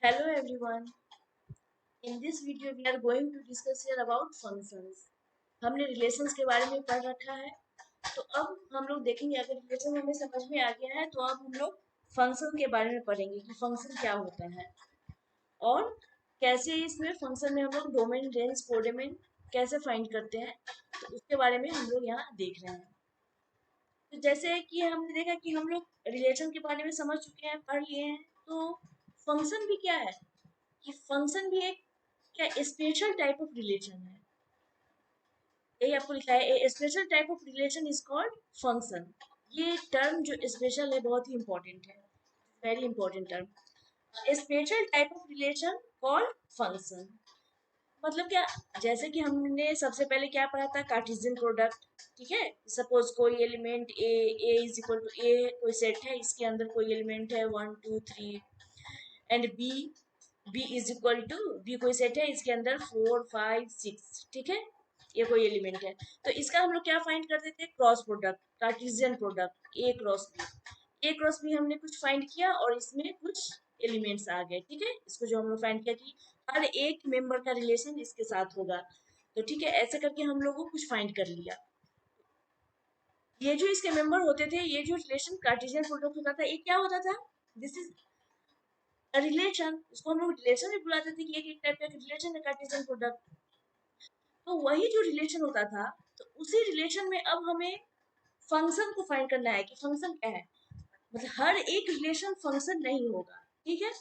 Hello everyone. In this video we are going to discuss here about functions. हमने relations के बारे में पढ़ रखा है। तो अब हम लोग देखेंगे, अगर रिलेशन हमें समझ में आ गया है तो अब हम लोग फंक्शन के बारे में पढ़ेंगे कि फंक्शन क्या होता है और कैसे इसमें फंक्शन में हम लोग डोमेन, रेंज, कोडोमेन कैसे फाइंड करते हैं, तो उसके बारे में हम लोग यहाँ देख रहे हैं। तो जैसे कि हमने देखा कि हम लोग रिलेशन के बारे में समझ चुके हैं, पढ़ लिए हैं, तो फंक्शन भी क्या है कि फंक्शन भी एक क्या स्पेशल टाइप ऑफ रिलेशन है। यही आपको लिखा है, a special type of relation is called function. ये टर्म जो स्पेशल है बहुत ही इंपॉर्टेंट है, very important term. Special type of relation called function मतलब क्या, जैसे कि हमने सबसे पहले क्या पढ़ा था, कार्टेशियन प्रोडक्ट। ठीक है, सपोज कोई element A is equal to A, कोई सेट है, इसके अंदर कोई एलिमेंट है 1 2 3, and B is equal to B, कोई सेट है, इसके अंदर 4 5 6। ठीक है, ये कोई एलिमेंट है, तो इसका हम लोग क्या फाइंड करते थे, cross product, cartesian product A cross B हमने कुछ फाइंड किया और इसमें कुछ एलिमेंट्स आ गए। ठीक है, इसको जो हम लोग फाइंड किया कि हर एक मेंबर का रिलेशन इसके साथ होगा, तो ठीक है, ऐसे करके हम लोगों को कुछ फाइंड कर लिया। ये जो इसके मेंबर होते थे, ये जो रिलेशन कार्टेशियन प्रोडक्ट होता था, ये क्या होता था, दिस इज रिलेशन। इसको हम लोग रिलेशन भी बुलाते थे कि एक टाइप का रिलेशन है कार्टेशियन प्रोडक्ट। तो वही जो रिलेशन होता था, तो उसी रिलेशन में अब हमें फंक्शन को फाइंड करना है कि फंक्शन क्या है। मतलब हर एक रिलेशन फंक्शन नहीं होगा। ठीक है,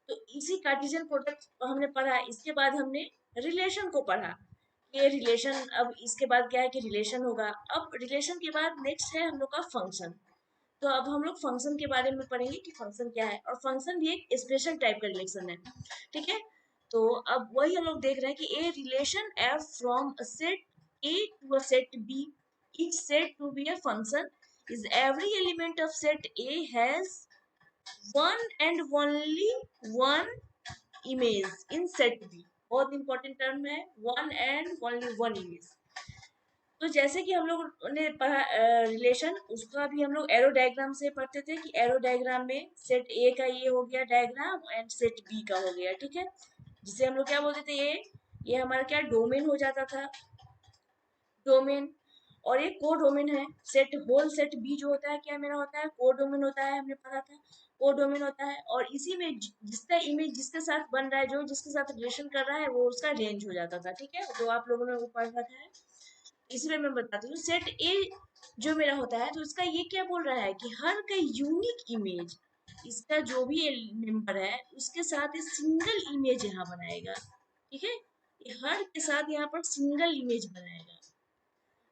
तो इसी कार्टेशियन प्रोडक्ट हमने पढ़ा, इसके बाद हमने रिलेशन को पढ़ा। ये रिलेशन, अब इसके बाद क्या है कि रिलेशन होगा। अब रिलेशन के बाद नेक्स्ट है हम लोग का फंक्शन। तो अब हम लोग फंक्शन के बारे में पढ़ेंगे कि फंक्शन क्या है, और फंक्शन भी एक स्पेशल टाइप का रिलेशन है। ठीक है, तो अब वही हम लोग देख रहे हैं कि A relation F from a set A to a set B is said to be a function is every element of set A has one and only one image in set B। बहुत important term है, one and only one image. तो जैसे कि हम लोग ने पढ़ा relation, उसका भी हम लोग एरो डायग्राम से पढ़ते थे कि एरो डायग्राम में सेट ए का ये हो गया डायग्राम एंड सेट बी का हो गया। ठीक है, जिसे हम लोग क्या बोलते थे, ये हमारा क्या डोमेन हो जाता था, डोमेन। और ये को डोमेन है। सेट होल सेट बी जो होता है क्या मेरा होता है, को डोमेन होता है, हमने पढ़ा था, को डोमेन होता है। और इसी में जिसका इमेज जिसके साथ बन रहा है, जो जिसके साथ रिलेशन कर रहा है, वो उसका रेंज हो जाता था। ठीक है, तो आप लोगों ने वो पढ़ रखा है। इसलिए मैं बताती हूँ, सेट ए जो मेरा होता है, तो इसका ये क्या बोल रहा है कि हर का यूनिक इमेज, इसका जो भी मेंबर है उसके साथ सिंगल इमेज यहाँ बनाएगा। ठीक है, ये हर के साथ यहाँ पर सिंगल इमेज बनाएगा।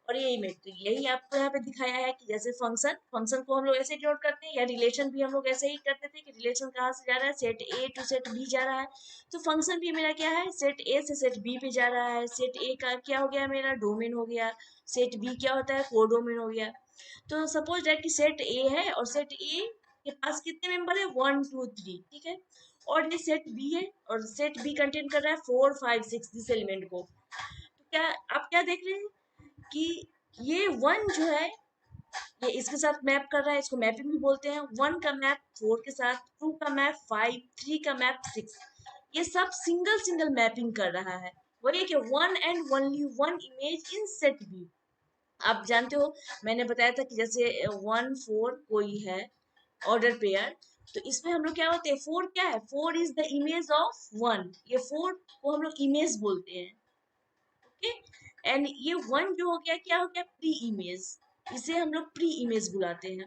और ये इमेज तो यही आपको यहाँ पे दिखाया है कि जैसे फंक्शन फंक्शन को हम लोग ऐसे डिनोट करते हैं, या रिलेशन भी हम लोग ऐसे ही करते थे कि रिलेशन कहाँ से जा रहा है, set A to set B जा रहा है। तो फंक्शन भी मेरा क्या है, सेट ए से सेट बी पे जा रहा है। सेट ए का क्या हो गया, मेरा डोमेन हो गया। सेट बी क्या होता है, कोडोमेन हो गया। तो सपोज दैट कि सेट ए है और सेट ए के पास कितने मेंबर है, 1 2 3। ठीक है, और ये सेट बी है और सेट बी कंटेन कर रहा है 4 5 6 दिस एलिमेंट को। तो क्या आप क्या देख रहे हैं कि ये वन जो है, ये इसके साथ मैप कर रहा है, इसको मैपिंग भी बोलते हैं। वन का मैप फोर के साथ, टू का मैप फाइव, थ्री का मैप सिक्स, ये सब सिंगल सिंगल मैपिंग कर रहा है। वही कि one and only one image in set B. आप जानते हो, मैंने बताया था कि जैसे 1 4 कोई है ऑर्डर पेयर, तो इसमें हम लोग क्या होते हैं, फोर क्या है, four is the image of one, ये फोर को हम लोग इमेज बोलते हैं। ओके, एंड ये वन जो हो गया क्या हो गया, प्री इमेज, इसे हम लोग प्री इमेज बुलाते हैं।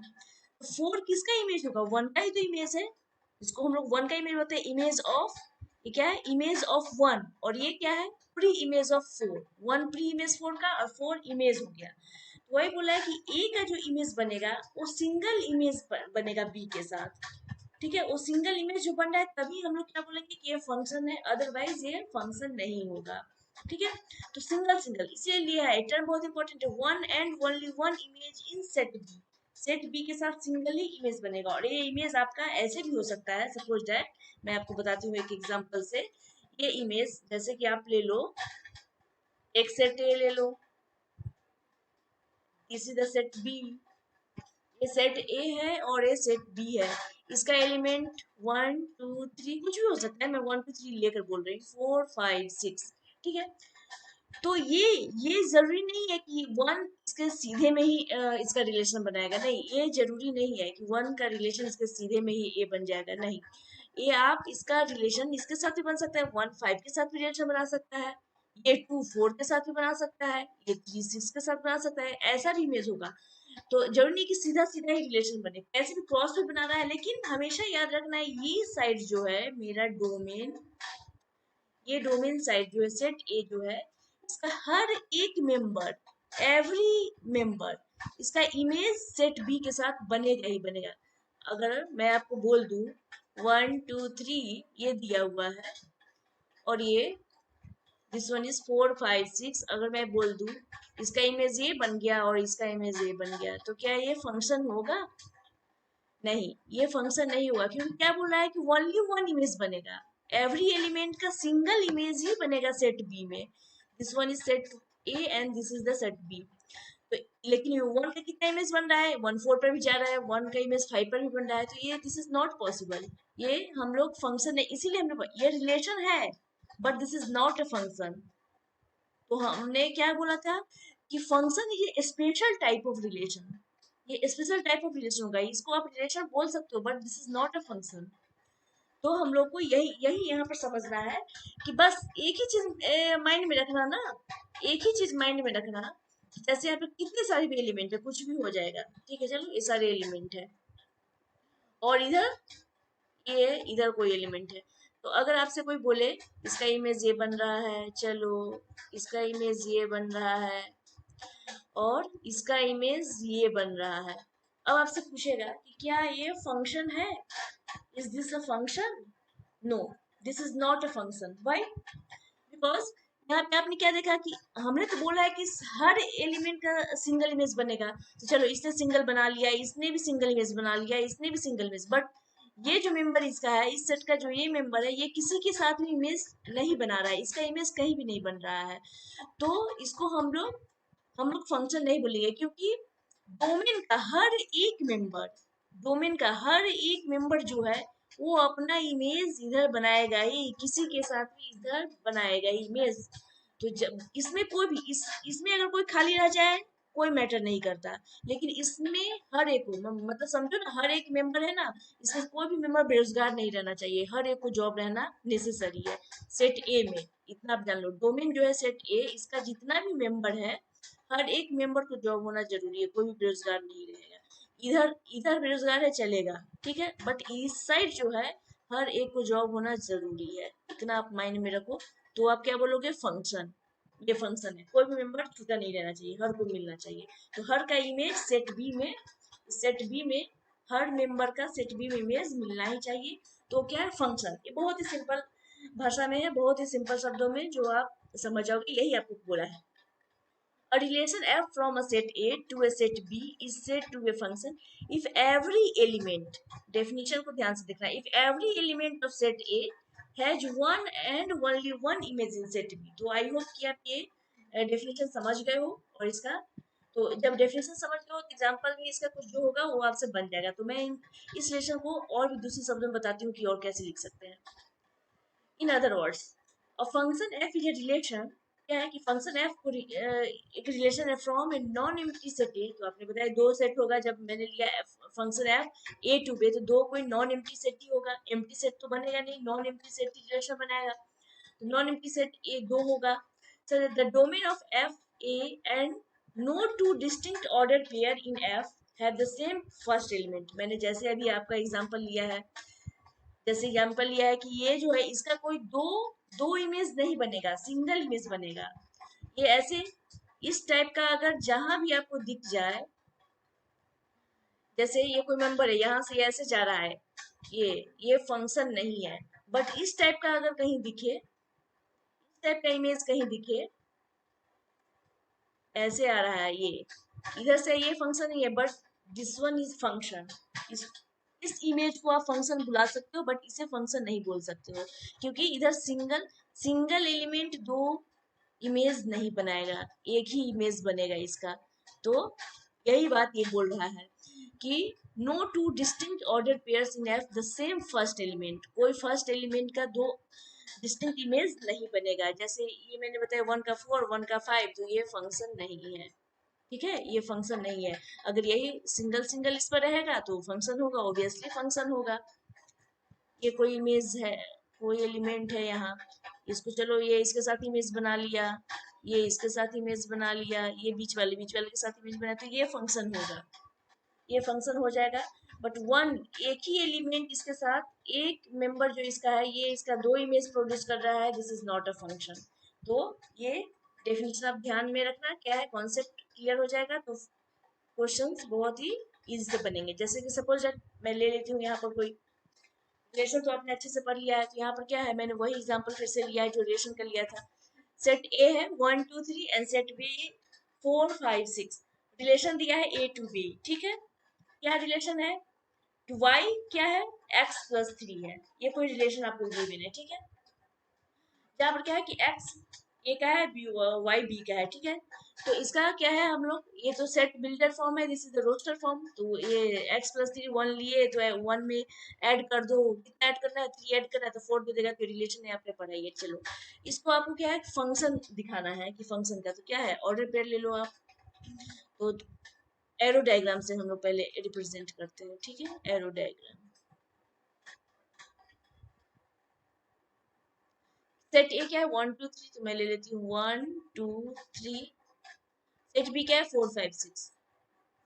फोर किसका इमेज होगा, वन का ही तो इमेज है, इसको हम लोग वन का इमेज बोलते हैं, इमेज ऑफ, ये क्या है, इमेज ऑफ वन। और ये क्या है, pre image of four, one pre image four का और फोर इमेज हो गया। तो वही बोला है कि ए का जो इमेज बनेगा वो सिंगल इमेज बनेगा बी के साथ। ठीक है, वो सिंगल इमेज जो बन रहा है, तभी हम लोग क्या बोलेंगे कि ये फंक्शन है, अदरवाइज ये फंक्शन नहीं होगा। ठीक है, तो सिंगल सिंगल इसीलिए लिया है, टर्म बहुत इंपॉर्टेंट है, one and only one image in set B. Set B के साथ सिंगल ही इमेज बनेगा। और ये इमेज आपका ऐसे भी हो सकता है, सपोज दैट मैं आपको बताती हूँ एक एग्जांपल से। ये इमेज जैसे कि आप ले लो, एक सेट ए ले लो, इसी द सेट बी, ये सेट ए है और ये सेट बी है। इसका एलिमेंट 1 2 3 कुछ भी हो सकता है, मैं 1 2 3 लेकर बोल रही हूँ, 4 5 6, ठीक है। तो ये जरूरी नहीं है कि वन इसके सीधे में ही इसका रिलेशन बनाएगा, नहीं, ये जरूरी नहीं है कि वन का रिलेशन इसके सीधे में ही ए बन जाएगा, नहीं। ये आप इसका रिलेशन इसके साथ भी बन सकता है, 1 5 के साथ भी रिलेशन बना सकता है, ये 2 4 के साथ भी बना सकता है, ये 3 6 के साथ बना सकता है, ऐसा भी इमेज होगा। तो जरूरी नहीं कि सीधा सीधा ही रिलेशन बने, ऐसे भी क्रॉस भी बनाना है, लेकिन हमेशा याद रखना है ये साइड जो है मेरा डोमेन, ये डोमेन साइड जो है सेट ए जो है, इसका हर एक मेंबर, एवरी मेंबर, इसका इमेज सेट बी के साथ बनेगा ही बनेगा। अगर मैं आपको बोल दूं 1 2 3 ये दिया हुआ है और ये दिस वन इज 4 5 6, अगर मैं बोल दूं इसका इमेज ये बन गया और इसका इमेज ये बन गया, तो क्या ये फंक्शन होगा? नहीं, ये फंक्शन नहीं हुआ, क्योंकि क्या बोल रहा है कि ओनली वन इमेज बनेगा, एवरी एलिमेंट का सिंगल इमेज ही बनेगा सेट बी में। This one is set A and this is the set B. तो लेकिन वन का कितना इमेज बन रहा है, 1 4 पर भी जा रहा है, वन का इमेज 5 पर भी बन रहा है, तो ये दिस इज नॉट पॉसिबल। ये हम लोग फंक्शन है, इसीलिए हमने ये रिलेशन है but this is not a function. तो हमने क्या बोला था कि फंक्शन ये स्पेशल टाइप ऑफ रिलेशन, ये स्पेशल टाइप ऑफ रिलेशन होगा, इसको आप रिलेशन बोल सकते हो but this is not a function. तो हम लोग को यही यही यहाँ पर समझना है कि बस एक ही चीज माइंड में रखना ना, एक ही चीज माइंड में रखना। जैसे यहाँ पे कितने सारे भी एलिमेंट है, कुछ भी हो जाएगा, ठीक है, चलो ये सारे एलिमेंट है और इधर ये इधर कोई एलिमेंट है। तो अगर आपसे कोई बोले इसका इमेज ये बन रहा है, चलो इसका इमेज ये बन रहा है और इसका इमेज ये बन रहा है, अब आपसे पूछेगा कि क्या ये फंक्शन है, is this a function? No, this is not a function. Why? Because यहाँ पे आपने क्या देखा कि हमने तो बोला है कि हर एलिमेंट का सिंगल इमेज बनेगा, तो चलो इसने सिंगल बना लिया, इसने भी सिंगल इमेज बना लिया, इसने भी सिंगल इमेज, बट ये जो मेंबर इसका है, इस सेट का जो ये मेंबर है, ये किसी के साथ भी इमेज नहीं बना रहा है, इसका इमेज कहीं भी नहीं बन रहा है, तो इसको हम लोग फंक्शन नहीं बोलेंगे, क्योंकि डोमेन का हर एक मेंबर, डोमेन का हर एक मेंबर जो है वो अपना इमेज इधर बनाएगा ही, किसी के साथ भी इधर बनाएगा इमेज। तो जब इसमें कोई भी इसमें अगर कोई खाली रह जाए कोई मैटर नहीं करता, लेकिन इसमें हर एक को मतलब समझो ना, हर एक मेंबर है ना, इसमें कोई भी मेंबर बेरोजगार नहीं रहना चाहिए, हर एक को जॉब रहना नेसेसरी है सेट ए में। इतना आप जान लो, डोमेन जो है सेट ए, इसका जितना भी मेंबर है हर एक मेंबर को जॉब होना जरूरी है, कोई भी बेरोजगार नहीं रहेगा। इधर इधर बेरोजगार है चलेगा, ठीक है, बट इस साइड जो है हर एक को जॉब होना जरूरी है, इतना आप माइंड में रखो। तो आप क्या बोलोगे? फंक्शन, ये फंक्शन है, कोई भी मेंबर छूटा नहीं रहना चाहिए, हर को मिलना चाहिए। तो हर का इमेज सेट बी में, सेट बी में हर मेंबर का सेट बी में इमेज मिलना ही चाहिए। तो क्या है? फंक्शन। ये बहुत ही सिंपल भाषा में है, बहुत ही सिंपल शब्दों में जो आप समझ जाओगे, यही आपको बोला है। A relation f from a set A to a set B is said to be a function if every element, definition को ध्यान से देखना, if every element of set A has one and only one image in set B। तो I hope कि आप ये definition समझ गए हो, और इसका तो जब डेफिनेशन समझ गए हो तो एग्जाम्पल भी इसका कुछ जो होगा वो आपसे बन जाएगा। तो मैं इस रिलेशन को और भी दूसरे शब्दों में बताती हूँ कि और कैसे लिख सकते हैं। In other words, a function F is a relation, क्या है कि फंक्शन एफ को एक रिलेशन है from a non empty set A. तो आपने बताया दो सेट होगा, जब मैंने लिया function F A to B, तो दो कोई नॉन एम्प्टी सेट ही होगा, एम्प्टी सेट तो बनेगा नहीं, नॉन एम्प्टी सेट की रिलेशन बनाएगा, तो नॉन एम्प्टी सेट ए दो होगा। So the domain of F A and no two distinct order pair in F have the same first element. मैंने जैसे अभी आपका एग्जांपल लिया है, जैसे एग्जाम्पल लिया है कि ये जो है इसका कोई दो दो इमेज नहीं बनेगा, सिंगल इमेज बनेगा। ये ऐसे इस टाइप का अगर जहां भी आपको दिख जाए, जैसे ये कोई मेंबर है यहाँ से ऐसे जा रहा है, ये फंक्शन नहीं है, बट इस टाइप का अगर कहीं दिखे, इस टाइप का इमेज कहीं दिखे, ऐसे आ रहा है ये, इधर से ये फंक्शन नहीं है but this one is function. इस इमेज को आप फंक्शन बुला सकते हो बट इसे फंक्शन नहीं बोल सकते हो, क्योंकि इधर सिंगल सिंगल एलिमेंट दो इमेज नहीं बनाएगा, एक ही इमेज बनेगा इसका। तो यही बात ये बोल रहा है कि no two distinct order pairs in F the same first element, कोई फर्स्ट एलिमेंट का दो डिस्टिंक्ट इमेज नहीं बनेगा। जैसे ये मैंने बताया 1 का 4 1 का 5, तो ये फंक्शन नहीं है, ठीक है, ये फंक्शन नहीं है। अगर यही सिंगल सिंगल इस पर रहेगा तो फंक्शन होगा, ऑब्वियसली फंक्शन होगा। ये कोई इमेज है, कोई एलिमेंट है यहाँ, इसको चलो ये इसके साथ इमेज बना लिया, ये इसके साथ इमेज बना लिया, ये बीच वाले के साथ इमेज बना, तो ये फंक्शन होगा, ये फंक्शन हो जाएगा। बट वन एक ही एलिमेंट इसके साथ एक मेंबर जो इसका है, ये इसका दो इमेज प्रोड्यूस कर रहा है, this is not a function. तो ये डेफिनेशन आप ध्यान में रखना, क्या है, कॉन्सेप्ट क्लियर हो जाएगा तो क्वेश्चंस बहुत ही इजी से बनेंगे। जैसे कि सपोज मैं ले लेती हूँ यहाँ पर कोई रिलेशन, तो आपने अच्छे से पढ़ लिया है, तो यहाँ पर क्या है, मैंने वही एग्जांपल फिर से लिया है जो रिलेशन का लिया था। सेट ए है 1 2 3 एंड सेट बी 4 5 6, रिलेशन दिया है ए टू बी, ठीक है। क्या रिलेशन है कि y क्या है, x+3 है, ये कोई रिलेशन आपको गिवन है, ठीक है। जहाँ पर क्या है कि x ए का है, बी y b का है, ठीक है। तो इसका क्या है, हम लोग ये तो सेट बिल्डर फॉर्म है, this is the roster form. तो ये x+3 1 लिए तो 1 में ऐड कर दो, कितना ऐड करना है, 3 ऐड करना है तो 4 दे देगा, तो रिलेशन है आपने पढ़ाई है। चलो इसको आपको क्या है, फंक्शन दिखाना है कि फंक्शन का, तो क्या है, ऑर्डर पेयर ले लो आप। तो एरो डायग्राम से हम लोग पहले रिप्रेजेंट करते हैं, ठीक है, एरो डायग्राम। सेट ए क्या है 1 2 3, तो मैं ले लेती हूँ 1 2 3। सेट बी क्या है 4 5 6,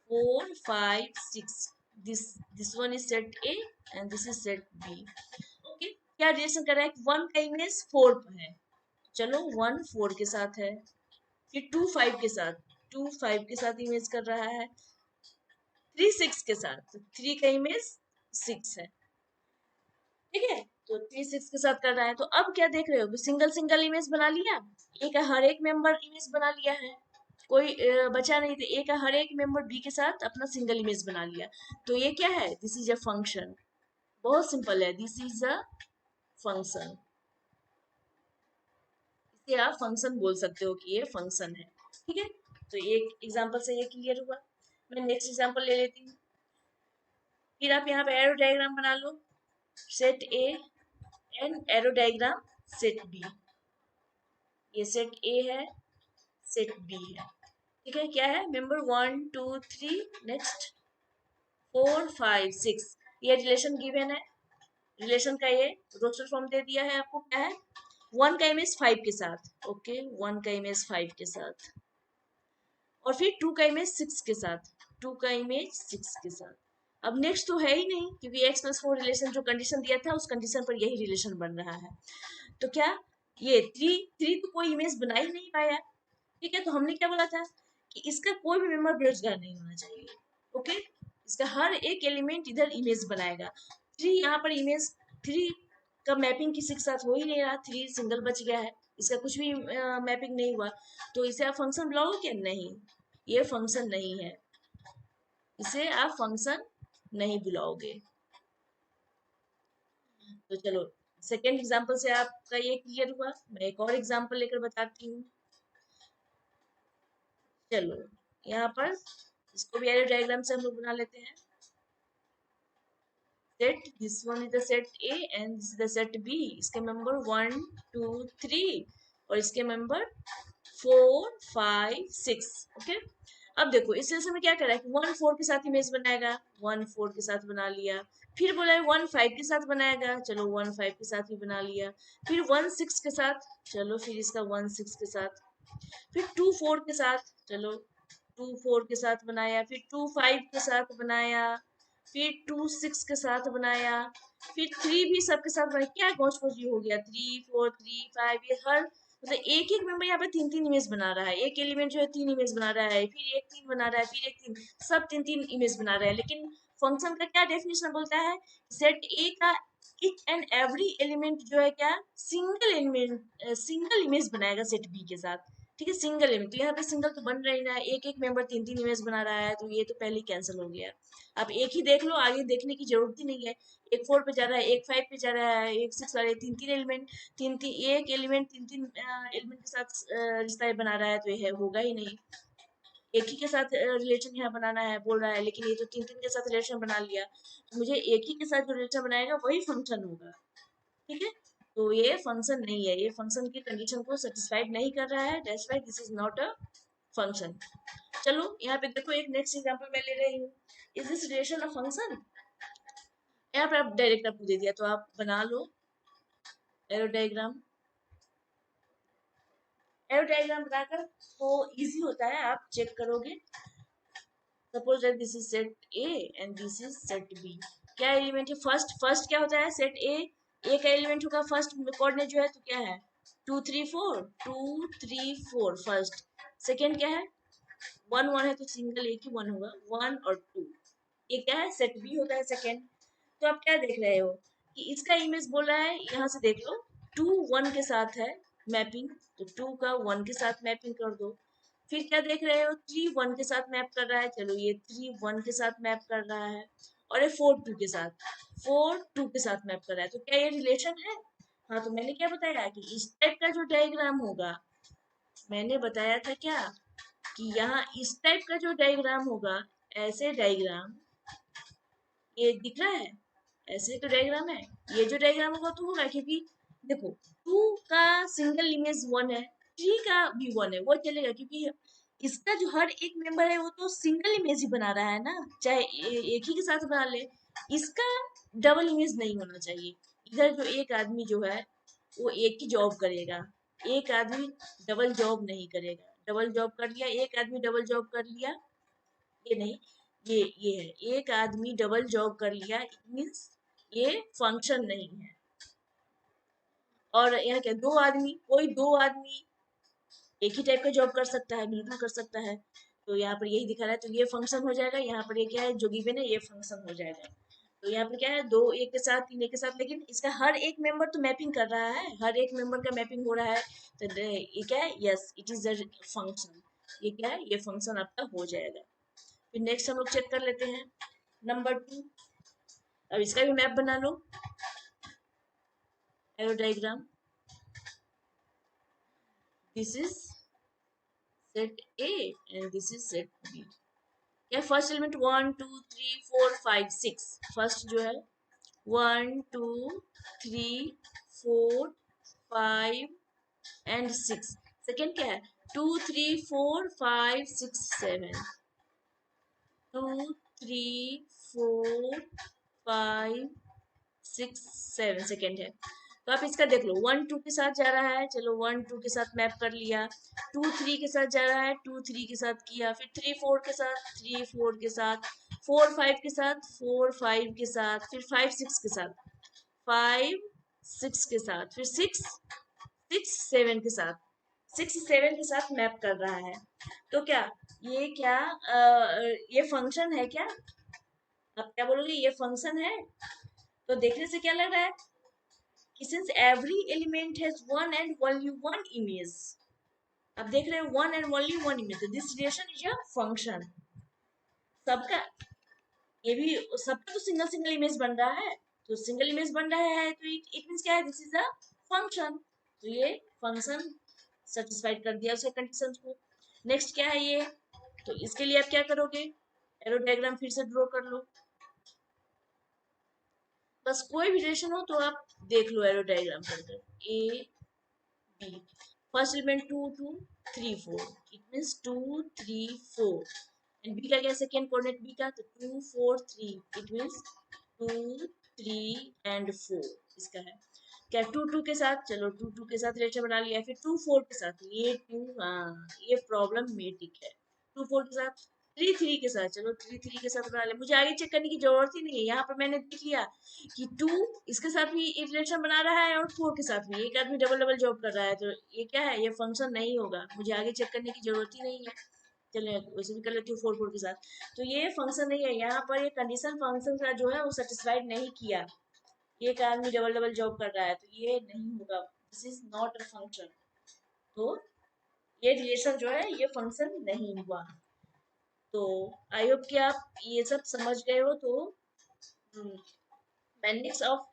4 5 6, this one is set A and this is set B. Okay, क्या रिलेशन कर रहा है, 1 का इमेज 4 है, चलो 1 4 के साथ है, फिर 2 5 के साथ, 2 5 के साथ इमेज कर रहा है, 3 6 के साथ, तो 3 का इमेज 6 है, ठीक है। तो 3 6 के साथ कर रहा है, तो अब क्या देख रहे हो, सिंगल सिंगल इमेज बना लिया, ए का हर एक मेंबर इमेज बना लिया है, कोई बचा नहीं, तो ए का हर एक मेंबर बी के साथ अपना सिंगल इमेज बना लिया। तो ये क्या है, दिस इज अ फंक्शन, बहुत सिंपल है, दिस इज अ फंक्शन, इसे आप फंक्शन बोल सकते हो कि ये फंक्शन है, ठीक है। तो एक एग्जांपल से ये क्लियर हुआ। मैं नेक्स्ट एग्जांपल ले लेती हूँ, फिर आप यहाँ पे एरो डायग्राम बना लो, set A and arrow diagram set B, ये सेट ए है, सेट बी है, ठीक है। क्या है, मेंबर 1 2 3, नेक्स्ट 4 5 6, ये रिलेशन गिवन है, रिलेशन का ये रोस्टर फॉर्म दे दिया है आपको, क्या है, 1 का इमेज 5 के साथ, ओके 1 का इमेज 5 के साथ, और फिर 2 का इमेज 6 के साथ, 2 का इमेज 6 के साथ। अब नेक्स्ट तो है ही नहीं, क्योंकि x+4 रिलेशन जो कंडीशन दिया था उस कंडीशन पर यही रिलेशन बन रहा है। तो क्या, ये 3 तो कोई इमेज बना ही नहीं पाया, ठीक है। तो हमने क्या बोला था कि इसका कोई भी मेंबर बेरोजगार नहीं होना चाहिए, ओके। इसका हर एक एलिमेंट इधर इमेज बनाएगा। 3 यहाँ पर इमेज 3 का मैपिंग किसी के साथ हो ही नहीं रहा, 3 सिंगल बच गया है, इसका कुछ भी मैपिंग नहीं हुआ, तो इसे आप फंक्शन बुलाओगे क्या, नहीं, ये फंक्शन नहीं है, इसे आप फंक्शन नहीं बुलाओगे। तो चलो सेकेंड एग्जांपल से आपका ये क्लियर हुआ, मैं एक और एग्जांपल लेकर बताती हूँ। चलो यहाँ पर इसको भी एरो डायग्राम से हम लोग बना लेते हैं। Set, this one is the set A and this is the set B, इसके मेंबर 1 2 3 और इसके मेंबर 4 5 6, ओके। अब देखो इस रिलेशन में क्या कर रहा है कि 1 4 के साथ इमेज बनाएगा, 1 4 के साथ बना लिया, फिर बोला है 1 5 के साथ बनाएगा, चलो 1 5 के साथ ही बना लिया, फिर 1 6 के साथ, चलो फिर इसका 1 6 के साथ, फिर 2 4 के साथ, चलो 2 4 के साथ बनाया, फिर 2 5 के साथ बनाया, फिर 2 6 के साथ बनाया, फिर 3 भी सबके साथ बनाया। क्या गौच पौच हो गया, 3 4 3 5, ये हर मतलब एक एक मेंबर यहाँ पे 3 3 इमेज बना रहा है, एक एलिमेंट जो है 3 इमेज बना रहा है, फिर एक 3 बना रहा है, फिर एक 3, सब 3 3 इमेज बना रहा है। लेकिन फंक्शन का क्या डेफिनेशन बोलता है, सेट ए का ईच एंड एवरी एलिमेंट जो है क्या, सिंगल एलिमेंट सिंगल इमेज बनाएगा सेट बी के साथ, ठीक है, सिंगल इमेज। तो यहाँ पे सिंगल तो बन रही ना, एक एक मेंबर 3 3 इमेज बना रहा है, तो ये तो पहले ही कैंसिल हो गया। अब एक ही देख लो, आगे देखने की जरूरत ही नहीं है, एक 4 पे जा रहा है, एक 5 पे जा रहा है, एक 6 वाले 3 3 एलिमेंट, 3 3 एक एलिमेंट 3 3 एलिमेंट के साथ रिश्ता बना रहा है, तो ये होगा ही नहीं। एक ही के साथ रिलेशन यहाँ बनाना है बोल रहा है, लेकिन ये तो तीन तीन के साथ रिलेशन बना लिया, तो मुझे एक ही के साथ जो रिलेशन बनाएगा वही फंक्शन होगा। ठीक है, तो ये फंक्शन नहीं है, ये फंक्शन की कंडीशन को सेटिस्फाइड नहीं कर रहा है, that's why this is not a function. चलो यहाँ पे देखो, एक नेक्स्ट एग्जांपल मैं ले रही हूँ, is this relation a function. यहाँ पे आप डायरेक्ट आपको दे दिया, तो आप बना लो एरो डायग्राम। एरो डायग्राम बनाकर तो इजी होता है, आप चेक करोगे। Suppose that this is set A and this is set B. क्या एलिमेंट है, फर्स्ट फर्स्ट क्या होता है, सेट ए का एलिमेंट होगा फर्स्ट कोऑर्डिनेट जो है, तो क्या है 2 3 4, 2 3 4 फर्स्ट। सेकंड क्या है 1 1 है, तो सिंगल एक ही 1 होगा, 1 और 2। ये क्या है सेट बी होता है सेकंड। तो आप क्या देख रहे हो कि इसका इमेज बोल रहा है, यहाँ से देख लो 2 1 के साथ है मैपिंग, तो 2 का 1 के साथ मैपिंग कर दो। फिर क्या देख रहे हो 3 1 के साथ मैप कर रहा है, चलो ये 3 1 के साथ मैप कर रहा है, और ये 4 2 के साथ, 4 2 के साथ मैप कर रहा है, तो क्या ये रिलेशन है। हाँ, तो मैंने क्या बताया कि इस टाइप का जो डायग्राम होगा, मैंने बताया था क्या कि यहाँ इस टाइप का जो डायग्राम होगा, ऐसे डायग्राम, ये दिख रहा है, ऐसे तो डायग्राम है, ये जो डायग्राम होगा तो होगा, क्योंकि देखो 2 का सिंगल इमेज 1 है, 3 का भी 1 है, वो चलेगा, क्योंकि इसका जो हर एक मेंबर है वो तो सिंगल इमेज ही बना रहा है ना, चाहे एक ही के साथ बना ले, इसका डबल इमेज नहीं होना चाहिए। इधर जो एक आदमी जो है वो एक ही जॉब करेगा, एक आदमी डबल जॉब नहीं करेगा। डबल जॉब कर लिया, एक आदमी डबल जॉब कर लिया, ये नहीं, ये है एक आदमी डबल जॉब कर लिया, इट मीन्स ये फंक्शन नहीं है। और यहाँ क्या, दो आदमी, कोई दो आदमी एक ही टाइप का जॉब कर सकता है, बिल्कुल कर सकता है, तो यहाँ पर यही दिखा रहा है, तो ये फंक्शन हो जाएगा। यहाँ पर ये क्या है जो गिवन है, ये फंक्शन हो जाएगा। तो यहाँ पर क्या है, दो एक के साथ, तीन एक के साथ, लेकिन इसका हर एक मेंबर तो मैपिंग कर रहा है, हर एक मेंबर का मैपिंग हो रहा है, तो ये क्या है, yes it is a function. ये क्या है, ये फंक्शन आपका हो जाएगा। फिर नेक्स्ट हम लोग चेक कर लेते हैं नंबर 2। अब इसका भी मैप बना लो, arrow diagram. This is set A and this is set B. क्या फर्स्ट एलिमेंट 1 2 3 4 5 6, फर्स्ट जो है 1 2 3 4 5 एंड 6। सेकेंड क्या है 2 3 4 5 6 7, 2 3 4 5 6 7 सेकेंड है। तो आप इसका देख लो, 1 2 के साथ जा रहा है, चलो 1 2 के साथ मैप कर लिया, 2 3 के साथ जा रहा है, 2 3 के साथ किया, फिर 3 4 के साथ, 3 4 के साथ, 4 5 के साथ, 4 5 के साथ, फिर 5 6 के साथ, 5 6 के साथ, फिर 6 6 7 के साथ, 6 7 के साथ मैप कर रहा है। तो क्या ये क्या ये फंक्शन है क्या, आप क्या बोलोगे, ये फंक्शन है। तो देखने से क्या लग रहा है कि since every element has one and only one image, अब देख रहे हो one and only one image, this relation is a function। सबका ये भी सबका तो सिंगल सिंगल इमेज बन रहा है, तो सिंगल इमेज बन रहा है, तो इट मींस क्या है, दिस इज अ फंक्शन। तो ये फंक्शन सेटिस्फाइड कर दिया उसके कंडीशंस को। नेक्स्ट क्या है ये, तो इसके लिए आप क्या करोगे, एरो डायग्राम फिर से ड्रॉ कर लो। बस कोई भी रिलेशन हो तो आप देख लो एरो डायग्राम कर, A B, first element 2 2 3 4, it means 2 3 4, and B का क्या सेकंड कोऑर्डिनेट बी का, तो 2 4 3, इट मींस 2 3 एंड 4 इसका है। क्या 2 2 के साथ, चलो 2 2 के साथ रिलेशन बना लिया, फिर 2 4 के साथ, ये 2, हाँ ये प्रॉब्लमेटिक है। 2 4 के साथ, 3 3 के साथ, चलो 3 3 के साथ बना लिया, मुझे आगे चेक करने की जरूरत ही नहीं है, यहाँ पर मैंने देख लिया कि 2 इसके साथ भी एक रिलेशन बना रहा है, और 4 के साथ भी एक आदमी डबल डबल जॉब कर रहा है, तो ये क्या है, ये फंक्शन नहीं होगा, मुझे आगे चेक करने की जरूरत ही नहीं है। चलिए वैसे भी कर लेती हूँ 4 4 के साथ, तो ये फंक्शन नहीं है। यहाँ पर ये कंडीशन फंक्शन का जो है वो सेटिस्फाइड नहीं किया, एक आदमी डबल डबल जॉब कर रहा है, तो ये नहीं होगा, this is not a function. तो ये रिलेशन जो है ये फंक्शन नहीं हुआ। तो आई होप कि आप ये सब समझ गए हो। तो बेनिफिट्स ऑफ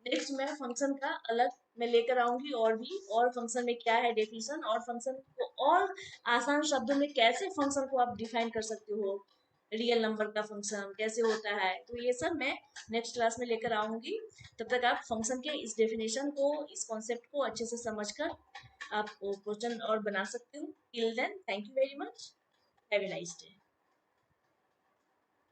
नेक्स्ट मैं फंक्शन का अलग मैं लेकर आऊंगी, और फंक्शन में क्या है डेफिनेशन, और फंक्शन को और आसान शब्दों में कैसे फंक्शन को आप डिफाइन कर सकते हो, रियल नंबर का फंक्शन कैसे होता है, तो ये सब मैं नेक्स्ट क्लास में लेकर आऊंगी। तब तक आप फंक्शन के इस डेफिनेशन को, इस कॉन्सेप्ट को अच्छे से समझकर आप क्वेश्चन और बना सकते हो। Till then, thank you very much, have a nice day.